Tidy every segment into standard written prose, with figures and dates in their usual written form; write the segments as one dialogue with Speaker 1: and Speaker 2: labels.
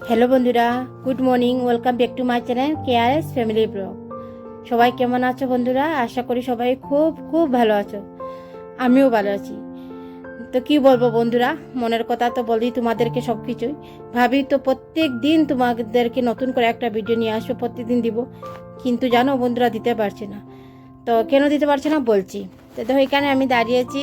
Speaker 1: Hello বন্ধুরা, good morning. Welcome back to my channel KRS family vlog. সবাই কেমন আছো বন্ধুরা? আশা করি সবাই খুব খুব ভালো আছো। আমিও ভালো আছি। তো কি বলবো বন্ধুরা, মনের কথা তো বলি তোমাদেরকে সব কিছুই। ভাবি তো প্রত্যেক দিন তোমাদেরকে নতুন করে একটা ভিডিও নিয়ে আসবো, প্রত্যেকদিন দিব, কিন্তু জানো বন্ধুরা দিতে পারছি না। তো কেন দিতে পারছি না বলছি। তো দেখো এখানে আমি দাঁড়িয়েছি,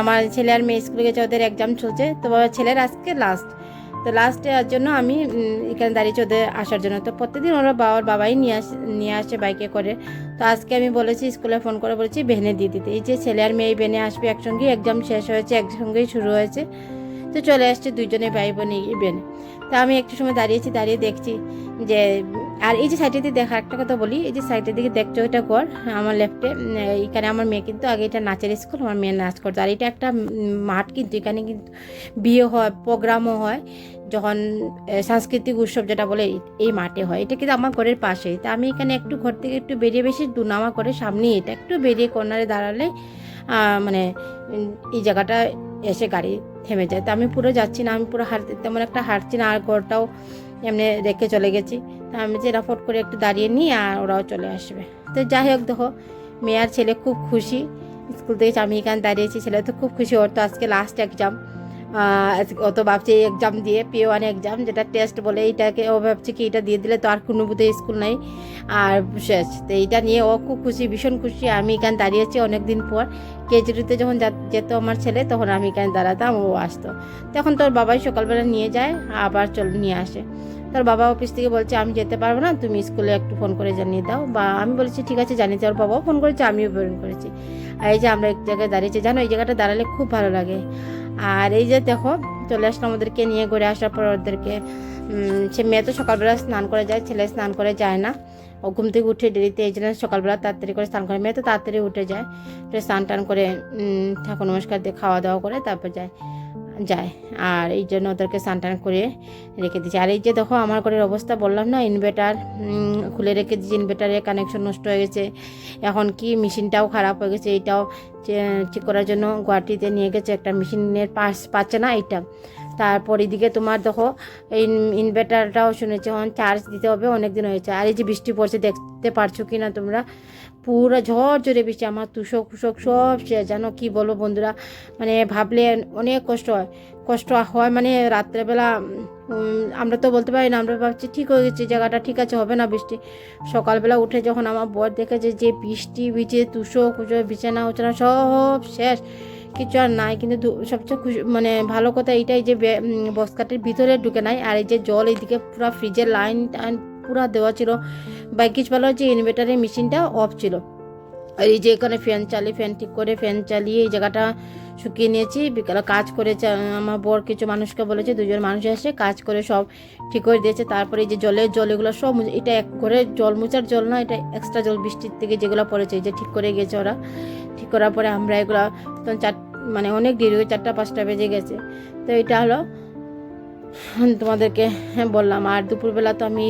Speaker 1: আমার ছেলে আর মেয়ে স্কুলে গেছে, ওদের এক্সাম চলছে। তো ছেলের আজকে লাস্ট, তো লাস্টে জন্য আমি এখানে দাঁড়িয়েছি ওদের আসার জন্য। তো প্রত্যেকদিন ওরা বাবাই নিয়ে আসে বাইকে করে। তো আজকে আমি বলেছি, স্কুলে ফোন করে বলেছি ভ্যানে দিয়ে দিতে। এই যে ছেলে আর মেয়ে ভ্যানে আসবে একসঙ্গে, এক্সাম শেষ হয়েছে একসঙ্গেই শুরু হয়েছে। তো চলে আসছে দুইজনে ভাই বোন ভ্যানে। তো আমি একটু সময় দাঁড়িয়েছি, দাঁড়িয়ে দেখছি যে, আর এই যে সাইডের দিকে দেখা, একটা কথা বলি, এই যে সাইডের দিকে দেখছো এটা ঘর আমার লেফটে, এখানে আমার মেয়ে কিন্তু আগে এটা নাচের স্কুল, আমার মেয়ে নাচ করতো। আর এটা একটা মাঠ, কিন্তু এখানে কিন্তু বিয়ে হয়, প্রোগ্রামও হয়, যখন সাংস্কৃতিক উৎসব যেটা বলে এই মাঠে হয়। এটা কিন্তু আমার ঘরের পাশেই। তা আমি এখানে একটু ঘর থেকে একটু বেরিয়ে, বেশি দুনামা করে সামনেই, এটা একটু বেরিয়ে কর্নারে দাঁড়ালে মানে এই জায়গাটা এসে গাড়ি থেমে যায়। তো আমি পুরো যাচ্ছি না, আমি পুরো তেমন একটা হাঁটছি না, আর ঘরটাও এমনি রেখে চলে গেছি। তা আমি যে রাফট করে একটু দাঁড়িয়ে নিই, আর ওরাও চলে আসবে। তো যাই হোক, দেখো মেয়ে আর ছেলে খুব খুশি। স্কুল থেকে আমি এখানে দাঁড়িয়েছি, ছেলে তো খুব খুশি, ওর তো আজকে লাস্ট এক্সাম। ও তো ভাবছে এই এক্সাম দিয়ে, P1 এক্সাম যেটা টেস্ট বলে, এইটাকে ও ভাবছে কি এটা দিয়ে দিলে তো আর কোনো বোধহয় স্কুল নাই, আর শেষ। তো এইটা নিয়ে ও খুব খুশি, ভীষণ খুশি। আমি এখানে দাঁড়িয়েছি অনেক দিন পর। কেজরিতে যখন যেত আমার ছেলে, তখন আমি এখানে দাঁড়াতাম, ও আসতো। তখন তোর বাবাই সকালবেলা নিয়ে যায়, আবার নিয়ে আসে। তোর বাবা অফিস থেকে বলছে আমি যেতে পারবো না, তুমি স্কুলে একটু ফোন করে জানিয়ে দাও। বা আমি বলেছি ঠিক আছে জানিয়ে দাও। ওর বাবাও ফোন করেছে, আমিও ফোন করেছি। আর এই যে আমরা এক জায়গায় দাঁড়িয়েছি, জানো এই জায়গাটা দাঁড়ালে খুব ভালো লাগে। আর এই যে দেখো চলে আসলাম ওদেরকে নিয়ে, ঘুরে আসার পর ওদেরকে সে মেয়ে তো সকালবেলা স্নান করে যায়, ছেলে স্নান করে যায় না। ও ঘুম থেকে উঠে দেরিতে, এই জন্য সকালবেলা তাড়াতাড়ি করে স্নান করে। মেয়ে তো তাড়াতাড়ি উঠে যায়, স্নান টান করে ঠাকুর নমস্কার দিয়ে খাওয়া দাওয়া করে তারপর যায়। আর এই জন্য ওদেরকে স্নান টান করে রেখে দিচ্ছি। আর এই যে দেখো আমার ঘরের অবস্থা, বললাম না ইনভার্টার খুলে রেখে দিচ্ছি, ইনভার্টারের কানেকশন নষ্ট হয়ে গেছে। এখন কি মেশিনটাও খারাপ হয়ে গেছে, এইটাও ঠিক করার জন্য গুয়াহাটিতে নিয়ে গেছে, একটা মেশিনের পাচ্ছে না এইটা। তারপর এদিকে তোমার দেখো এই ইনভার্টারটাও শুনেছি এখন চার্জ দিতে হবে, অনেক দিন হয়েছে। আর এই যে বৃষ্টি পড়ছে, দেখতে পারছো কি না তোমরা, পুরো ঝড় ঝরে বৃষ্টি। আমার তুষক ফুসক সব সে, জানো কি বলবো বন্ধুরা, মানে ভাবলে অনেক কষ্ট হয়। মানে রাত্রেবেলা আমরা তো বলতে পারি না, আমরা ভাবছি ঠিক হয়ে গেছে জায়গাটা, ঠিক আছে হবে না বৃষ্টি। সকালবেলা উঠে যখন আমার বর দেখেছে যে বৃষ্টি ভিজে তুষক বিছানা উছানা সব শেষ, কিছু আর নাই। কিন্তু সবচেয়ে খুশি মানে ভালো কথা এইটাই যে বক্সকাটের ভিতরে ঢুকে নাই। আর এই যে জল এইদিকে পুরো ফ্রিজের লাইন টাইন পুরো দেওয়া ছিল। কিছু ভালো হচ্ছে ইনভার্টারের মেশিনটা অফ ছিল। আর এই যে এখানে ফ্যান ঠিক করে ফ্যান চালিয়ে এই জায়গাটা শুকিয়ে নিয়েছি। বিকালে কাজ করে আমার বর কিছু মানুষকে বলেছে, দুজন মানুষ এসে কাজ করে সব ঠিক করে দিয়েছে। তারপরে এই যে জল এগুলো সব, এটা এক ঘরে জল মোচার জল না, এটা এক্সট্রা জল বৃষ্টির থেকে যেগুলো পড়েছে, এই যে ঠিক করে গেছে ওরা। ঠিক করার পরে আমরা এগুলো তখন মানে অনেক দেরি হয়ে 4টা-5টা বেজে গেছে। তো এটা হলো তোমাদেরকে বললাম। আর দুপুরবেলা তো আমি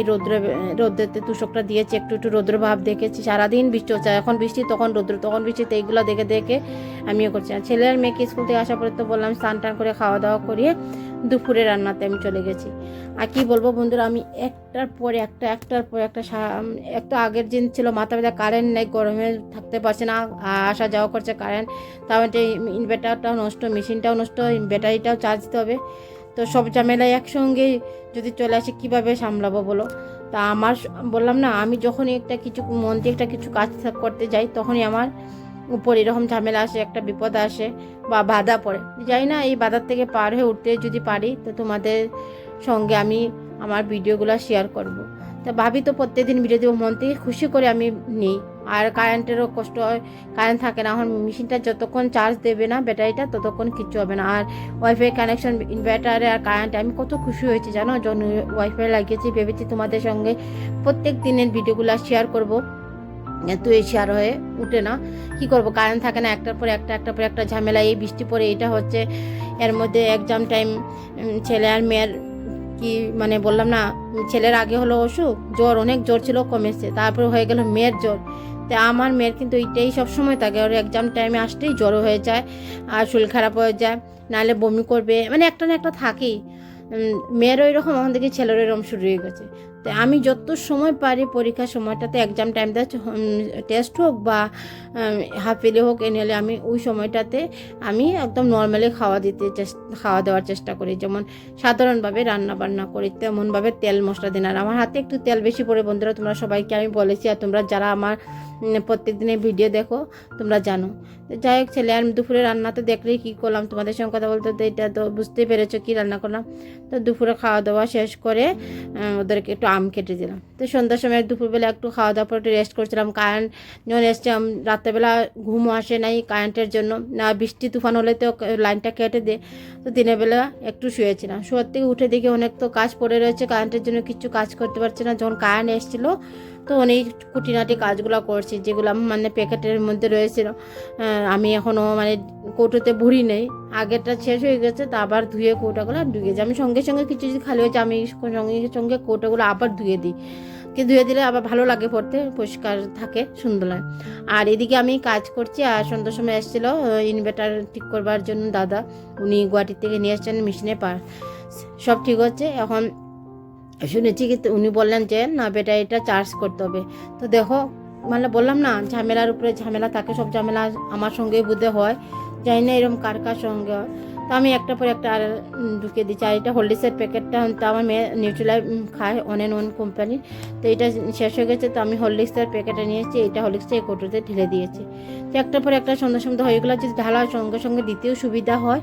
Speaker 1: রৌদ্রেতে তুষকটা দিয়েছি, একটু রৌদ্র ভাব দেখেছি। সারাদিন বৃষ্টি হচ্ছে, এখন বৃষ্টি তখন রৌদ্র, তখন বৃষ্টিতে এইগুলো দেখে আমিও করছি। আর ছেলে আর মেয়েকে স্কুল থেকে আসার পরে তো বললাম স্নান টান করে খাওয়া দাওয়া করিয়ে দুপুরে রান্নাতে আমি চলে গেছি। আর কি বলবো বন্ধুরা, আমি একটার পর একটা একটা আগের দিন ছিল মাথা ব্যথা, কারেন্ট নেই, গরমে থাকতে পারছে না, আসা যাওয়া করছে কারেন্ট। তার মধ্যে ইনভার্টারটাও নষ্ট, মেশিনটাও নষ্ট, ব্যাটারিটাও চার্জ দিতে হবে। তো সব ঝামেলায় একসঙ্গে যদি চলে আসে কীভাবে সামলাবো বলো। তা আমার বললাম না, আমি যখনই কিছু মন দিয়ে কিছু কাজ করতে যাই, তখনই আমার উপর এরকম ঝামেলা আসে, একটা বিপদ আসে বা বাধা পড়ে। যাই না, এই বাধার থেকে পার হয়ে উঠতে যদি পারি, তো তোমাদের সঙ্গে আমি আমার ভিডিওগুলো শেয়ার করব। তা ভাবি তো প্রত্যেকদিন ভিডিও দেবো, মন থেকে খুশি করে আমি নিই। আর কারেন্টেরও কষ্ট হয়, কারেন্ট থাকে না। এখন মেশিনটা যতক্ষণ চার্জ দেবে না ব্যাটারিটা, ততক্ষণ কিচ্ছু হবে না। আর ওয়াইফাই কানেকশন, ইনভার্টারে আর কারেন্টে আমি কত খুশি হয়েছি জানো, যখন ওয়াইফাই লাগিয়েছি। ভেবেছি তোমাদের সঙ্গে প্রত্যেক দিনের ভিডিওগুলো শেয়ার করব, তো এই শেয়ার হয়ে উঠে না। কি করব, কারেন্ট থাকে না, একটার পর একটা ঝামেলা। এই বৃষ্টি পড়ে এটা হচ্ছে, এর মধ্যে এক্সাম টাইম, ছেলে আর মেয়ের কি মানে বললাম না, ছেলের আগে হলো অসুখ, জ্বর, অনেক জ্বর ছিল, কমেছে। তারপরে হয়ে গেল মেয়ের জ্বর। তো আমার মেয়ের কিন্তু এইটাই সবসময় থাকে, ওর এক্সাম টাইমে আসতেই জ্বর হয়ে যায়, আর শরীর খারাপ হয়ে যায়, নাহলে বমি করবে, মানে একটা না একটা থাকেই। মেয়েরও এরকম, এখন দেখি ছেলেরও এরকম শুরু হয়ে গেছে। তো আমি যত সময় পারি পরীক্ষার সময়টাতে, এক্সাম টাইমটা টেস্ট হোক বা হাফ ইয়ারলি হোক এনুয়ালি, আমি ওই সময়টাতে আমি একদম নর্মালি খাওয়া দেওয়ার চেষ্টা করি। যেমন সাধারণভাবে রান্না বান্না করি, তেমনভাবে তেল মশলা দিন। আর আমার হাতে একটু তেল বেশি পড়ে বন্ধুরা, তোমরা সবাইকে আমি বলেছি, আর তোমরা যারা আমার প্রত্যেক দিনের ভিডিও দেখো তোমরা জানো। যাই হোক, ছেলে আর দুপুরে রান্না তো দেখলেই কী করলাম, তোমাদের সঙ্গে কথা বলতে তো এটা তো বুঝতেই পেরেছো কী রান্না করলাম। তো দুপুরে খাওয়া দাওয়া শেষ করে ওদেরকে একটু আম কেটে দিলাম। তো সন্ধ্যার সময় দুপুরবেলা একটু খাওয়া দাওয়ার পর একটু রেস্ট করছিলাম। কারেন্ট যখন এসছে, রাত্রেবেলা ঘুমও আসে নাই কারেন্টের জন্য, না বৃষ্টি তুফান হলে তো লাইনটা কেটে দেয়। তো দিনের বেলা একটু শুয়েছিলাম, শোয়ার থেকে উঠে দেখি অনেক তো কাজ পড়ে রয়েছে, কারেন্টের জন্য কিছু কাজ করতে পারছি না। যখন কারেন্ট এসেছিলো তো অনেক খুঁটিনাটি কাজগুলো করছি, যেগুলো মানে প্যাকেটের মধ্যে রয়েছিল। আমি এখনও মানে কৌটোতে ভরি নেই, আগেরটা শেষ হয়ে গেছে, তো আবার ধুয়ে কৌটাগুলো ধুয়েছি। আমি সঙ্গে সঙ্গে কিছু যদি খালি হয়েছে আমি সঙ্গে সঙ্গে কৌটাগুলো আবার ধুয়ে দিই, ধুয়ে দিলে আবার ভালো লাগে পড়তে, পরিষ্কার থাকে, সুন্দর লাগে। আর এদিকে আমি কাজ করছি। আর সন্ধ্যার সময় এসেছিলো ইনভার্টার ঠিক করবার জন্য দাদা, উনি গুয়াহাটির থেকে নিয়ে এসছেন মেশিনে সব ঠিক হচ্ছে। এখন শুনেছি কি উনি বললেন যে না ব্যাটারিটা চার্জ করতে হবে। তো দেখো, মানে বললাম না ঝামেলার উপরে ঝামেলা থাকে, সব ঝামেলা আমার সঙ্গেই বুঝতে হয়, জানি না এরকম কার কার সঙ্গে হয়। তো আমি একটা পর একটা আর ঢুকিয়ে দিচ্ছি। আর এটা হরলিক্সের প্যাকেটটা তো আমার মেয়ে নিউট্রিলায় খায়, অন কোম্পানি। তো এটা শেষ হয়ে গেছে, তো আমি হরলিক্সের প্যাকেটে নিয়েছি, এটা হরলিক্সটা এই কৌটোতে ঢেলে দিয়েছি। তো একটা পর একটা সন্ধ্যা সন্ধ্যা হয়ে গেলো, যদি ঢালা সঙ্গে সঙ্গে দিতেও সুবিধা হয়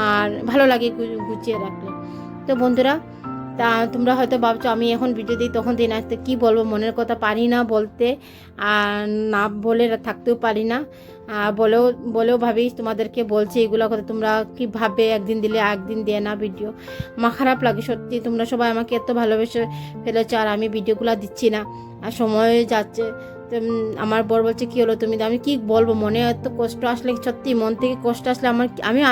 Speaker 1: আর ভালো লাগে গুছিয়ে রাখলে। তো বন্ধুরা, তা তোমরা হয়তো ভাবছো আমি এখন ভিডিও দিই তখন দিই না, তো কী বলবো, মনের কথা পারি না বলতে, আর না বলে থাকতেও পারি না। বলেও ভাবি তোমাদেরকে বলছি এগুলো কথা, তোমরা কি ভাবে একদিন দিলে একদিন দিয়ে না ভিডিও। আমার খারাপ লাগে সত্যি, তোমরা সবাই আমাকে এত ভালোবেসে ফেলেছো আর আমি ভিডিওগুলো দিচ্ছি না, আর সময় যাচ্ছে। তো আমার বর বলছে কী হলো তুমি, আমি কি বলবো, মনে এত কষ্ট আসলে, সত্যি মন থেকে কষ্ট আসলে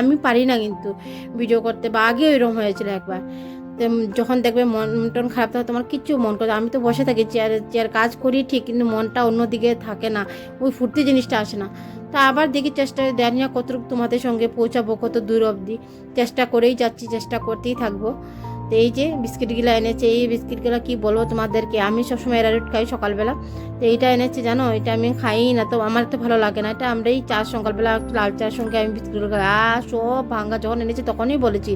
Speaker 1: আমি পারি না কিন্তু ভিডিও করতে, বা আগেও এরকম হয়েছিল একবার। যখন দেখবে মন টন খারাপ থাকে, তোমার কিচ্ছু মন করে, আমি তো বসে থাকি চেয়ার কাজ করি ঠিক, কিন্তু মনটা অন্যদিকে থাকে না, ওই ফুর্তি জিনিসটা আসে না। তা আবার দেখি চেষ্টা জানি না কতটুকু তোমাদের সঙ্গে পৌঁছাবো, কত দূর অবধি, চেষ্টা করেই যাচ্ছি, চেষ্টা করতেই থাকবো। তো এই যে বিস্কিটগুলো এনেছে, এই বিস্কিটগুলো কি বলবো তোমাদেরকে, আমি সবসময় এরারুট খাই সকালবেলা। তো এইটা এনেছে জানো, এটা আমি খাই না, তো আমার তো ভালো লাগে না এটা। আমরা এই চা সকালবেলা লাল চার সঙ্গে আমি বিস্কুটগুলো খাই, সব ভাঙ্গা। যখন এনেছে তখনই বলেছি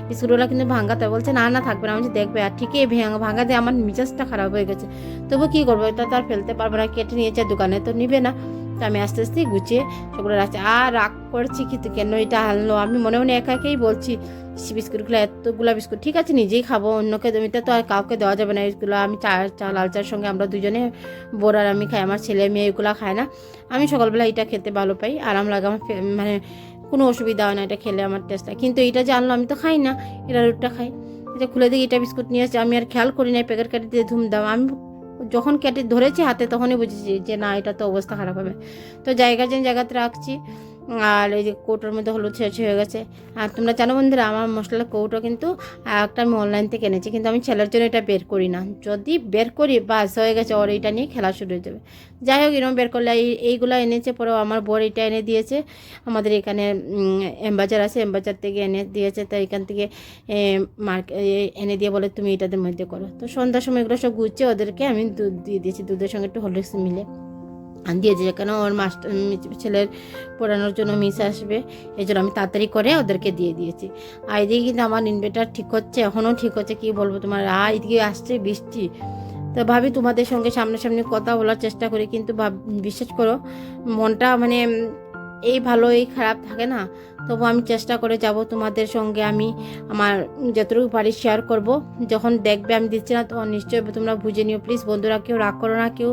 Speaker 1: বিস্কুটগুলো কিন্তু ভাঙ্গাতে, বলছে না না থাকবে না। আমি দেখবে, আর ঠিকই ভাঙ্গা দিয়ে আমার মেজাজটা খারাপ হয়ে গেছে। তবু কী করবো, এটা তো আর ফেলতে পারবো না, কেটে নিয়েছে দোকানে, তো নিবে না। তো আমি আস্তে আস্তে গুছিয়ে সেগুলো রাখছি। আর রাগ করছি কিন্তু কেন এটা আনলো, আমি মনে মনে একা একাই বলছি বিস্কুটগুলো, এতগুলো বিস্কুট ঠিক আছে নিজেই খাবো, অন্যকে জমিতে তো আর কাউকে দেওয়া যাবে না এইগুলো। আমি লাল চার সঙ্গে আমরা দুজনে, বোর আর আমি খাই, আমার ছেলে মেয়ে এগুলো খায় না। আমি সকালবেলা এটা খেতে ভালো পাই, আরাম লাগে আমার, মানে কোনো অসুবিধা হয় না এটা খেলে, আমার টেস্টটা। কিন্তু এটা যে আনলো আমি তো খাই না, এটা রুটটা খাই। এটা খুলে দিই, এটা বিস্কুট নিয়ে আসছে, আমি আর খেয়াল করি না, প্যাকেট কেটে দিয়ে ধুমধাম। আমি যখন কেটে ধরেছি হাতে তখনই বুঝেছি যে না এটা তো অবস্থা খারাপ হবে। তো জায়গাতে রাখছি। আর এই যে কৌটোর মধ্যে হলুদ শেষ হয়ে গেছে। আর তোমরা জানো বন্ধুরা, আমার মশলার কৌটো কিন্তু একটা আমি অনলাইন থেকে এনেছি, কিন্তু আমি ছেলের জন্য এটা বের করি না। যদি বের করি বাস হয়ে গেছে, ওর এইটা নিয়ে খেলা শুরু হয়ে যাবে। যাই হোক, এরকম বের করলে এইগুলো এনেছে, পরেও আমার বর এটা এনে দিয়েছে। আমাদের এখানে এমবাজার আছে, এমবাজার থেকে এনে দিয়েছে। তো এখান থেকে এনে দিয়ে বলে তুমি এটাদের মধ্যে করো। তো সন্ধ্যার সময় এগুলো সব গুছিয়ে ওদেরকে আমি দুধ দিয়ে দিয়েছি, দুধের সঙ্গে একটু হরলিক্স মিলে দিয়েছি, কেন ওর ছেলের পড়ানোর জন্য মিস আসবে, এই জন্য আমি তাড়াতাড়ি করে ওদেরকে দিয়ে দিয়েছি। আর এদিকে কিন্তু আমার ইনভার্টার ঠিক হচ্ছে, এখনও ঠিক হচ্ছে, কি বলবো তোমার। এদিকে আসছে বৃষ্টি, তো ভাবি তোমাদের সঙ্গে সামনাসামনি কথা বলার চেষ্টা করি, কিন্তু বিশ্বাস করো মনটা মানে এই ভালো এই খারাপ থাকে না, তবু আমি চেষ্টা করে যাব তোমাদের সঙ্গে, আমি আমার যতটুকু পারি শেয়ার করব। যখন দেখবে আমি দিচ্ছি না তখন নিশ্চয়ই তোমরা বুঝে নিও। প্লিজ বন্ধুরা, কেউ রাগ করো না, কেউ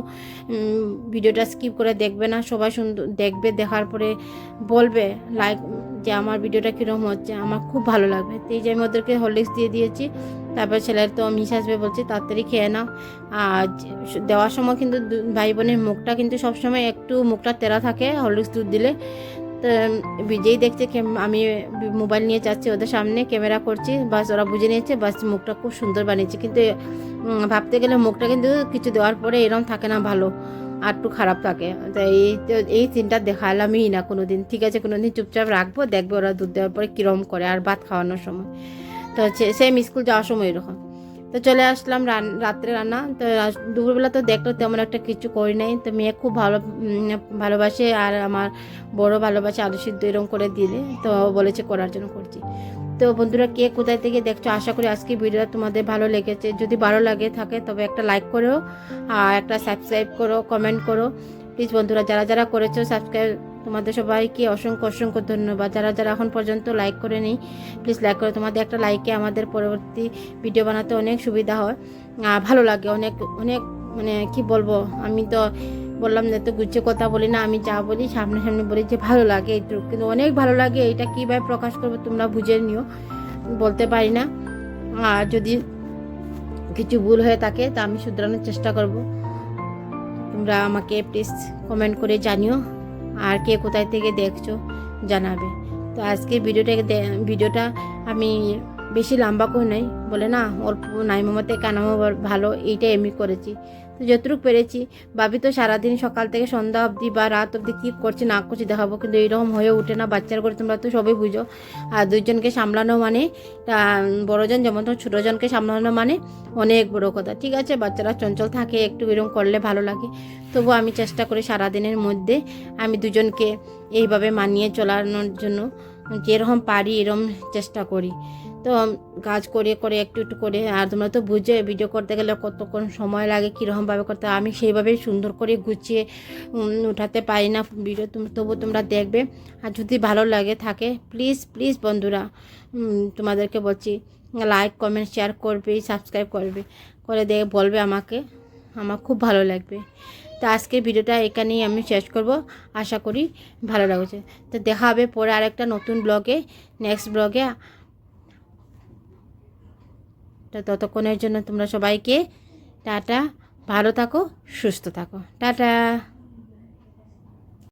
Speaker 1: ভিডিওটা স্কিপ করে দেখবে না, সবাই সুন্দর দেখবে, দেখার পরে বলবে লাইক যে আমার ভিডিওটা কীরকম হচ্ছে, আমার খুব ভালো লাগবে। তো এই যে আমি ওদেরকে হরলিক্স দিয়ে দিয়েছি, তারপর ছেলের তো মিস আসবে বলছি তাড়াতাড়ি খেয়ে নাও। আর দেওয়ার সময় কিন্তু ভাই বোনের মুখটা কিন্তু সবসময় একটু মুখটা তেরা থাকে হরলিক্স দুধ দিলে। তো যেই দেখছে আমি মোবাইল নিয়ে যাচ্ছি ওদের সামনে, ক্যামেরা করছি, বাস ওরা বুঝে নিয়েছে, বাস মুখটা খুব সুন্দর বানিয়েছে। কিন্তু ভাবতে গেলে মুখটা কিন্তু কিছু দেওয়ার পরে এরকম থাকে না ভালো, আর একটু খারাপ থাকে। তো এই সিনটা দেখালামই না কোনো দিন। ঠিক আছে, কোনো দিন চুপচাপ রাখবো, দেখবো ওরা দুধ দেওয়ার পরে কীরকম করে, আর ভাত খাওয়ানোর সময়। তো সেম স্কুল যাওয়ার সময় এরকম। তো চলে আসলাম রাত্রে রান্না। তো দুপুরবেলা তো দেখলো তেমন একটা কিছু করি নাই। তো মেয়ে খুব ভালোবাসে, আর আমার বড় ভালোবাসে আলু সিদ্ধ এরকম করে দিলে, তো বলেছে করার জন্য করছি। তো বন্ধুরা, কে কোথায় থেকে দেখছো, আশা করি আজকে ভিডিওটা তোমাদের ভালো লেগেছে। যদি ভালো লাগে থাকে তবে একটা লাইক করো, আর একটা সাবস্ক্রাইব করো, কমেন্ট করো প্লিজ বন্ধুরা। যারা যারা করেছো সাবস্ক্রাইব, তোমাদের সবাইকে অসংখ্য অসংখ্য ধন্যবাদ। যারা যারা এখন পর্যন্ত লাইক করে নেই, প্লিজ লাইক করো। তোমাদের একটা লাইকে আমাদের পরবর্তী ভিডিও বানাতে অনেক সুবিধা হয়, ভালো লাগে অনেক অনেক। মানে কি বলবো, আমি তো বললাম না তো গুছিয়ে কথা বলি না, আমি যা বলি সামনে সামনে বলি যে ভালো লাগে এইটুকু, কিন্তু অনেক ভালো লাগে। এটা কীভাবে প্রকাশ করবো তোমরা বুঝে নিও, বলতে পারি না। আর যদি কিছু ভুল হয়ে থাকে তা আমি শুধরানোর চেষ্টা করব। তোমরা আমাকে প্লিজ কমেন্ট করে জানিও, আর কে কোথায় থেকে দেখছো জানাবে। তো আজকে ভিডিওটা আমি বেশি লম্বা করে নাই, বলে না অল্প নাইমাতে কানামো ভালো, এইটাই আমি করেছি। তো যতটুকু পেরেছি। ভাবি তো সারাদিন সকাল থেকে সন্ধ্যা অবধি বা রাত অবধি কী করছি না করছি দেখাবো, কিন্তু এইরকম হয়ে ওঠে না। বাচ্চার করে তোমরা তো সবই বুঝো, আর দুইজনকে সামলানো মানে বড়জন যেমন তো ছোটোজনকে সামলানো মানে অনেক বড় কথা। ঠিক আছে, বাচ্চারা চঞ্চল থাকে, একটু এরকম করলে ভালো লাগে। তবু আমি চেষ্টা করি সারাদিনের মধ্যে আমি দুজনকে এইভাবে মানিয়ে চলানোর জন্য যেরকম পারি এরকম চেষ্টা করি। তো কাজ করে করে একটু একটু করে, আর তোমরা তো বুঝে ভিডিও করতে গেলে কতক্ষণ সময় লাগে, কীরকমভাবে করতে, আমি সেইভাবেই সুন্দর করে গুছিয়ে উঠাতে পারি না ভিডিও। তবু তোমরা দেখবে, আর যদি ভালো লাগে থাকে প্লিজ প্লিজ বন্ধুরা তোমাদেরকে বলছি লাইক কমেন্ট শেয়ার করবে, সাবস্ক্রাইব করবে, করে বলবে আমাকে, আমার খুব ভালো লাগবে। তো আজকের ভিডিওটা এখানেই আমি শেষ করব, আশা করি ভালো লাগছে। তো দেখা হবে পরে আরেকটা নতুন ব্লগে, নেক্সট ব্লগে। তো ততক্ষণের জন্য তোমরা সবাইকে টাটা, ভালো থাকো, সুস্থ থাকো, টাটা।